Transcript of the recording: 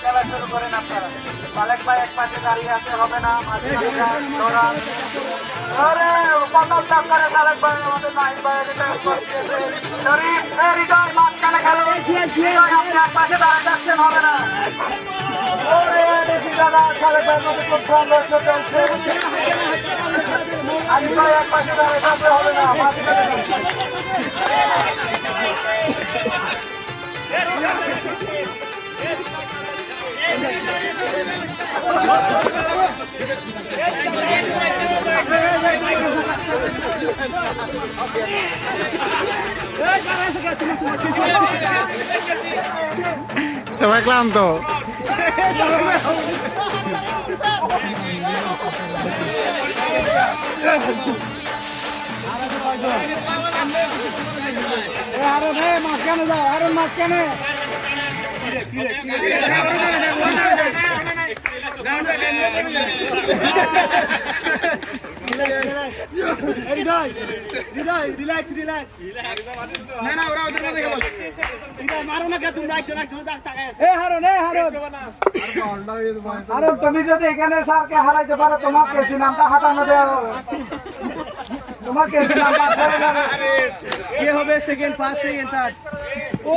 খেলা শুরু করেন আপনারা। সালেক ভাই এক পাশে দাঁড়িয়ে আছে, হবে না মাঝখানে ধরা। আরে প্রথম চক্করে সালেক ভাই আমাদের নাহিদ ভাই রিটায়ার করতেছে। শরীফ হৃদয় মাঝখানে খেলে, হৃদয় আপনি এক পাশে দাঁড়িয়ে যাচ্ছেন, হবে না। ওরে দেখি দাদা সালেক ভাইয়ের মধ্যে খুব সংঘর্ষ চলছে। আলী ভাই এক পাশে দাঁড়িয়ে থাকলে হবে না, মাঝখানে সবাই ক্লান্ত। আরন মাঝখানে যাও, আরন মাঝখানে। তুমি যদি এখানে স্যারকে হারাইতে পারো তোমার কেসি নামটা হাঁটানো দেওয়া, তোমার কেসি নামটা কে হবে সেকেন্ড ফার্স্ট সেকেন্ড থার্ড। ও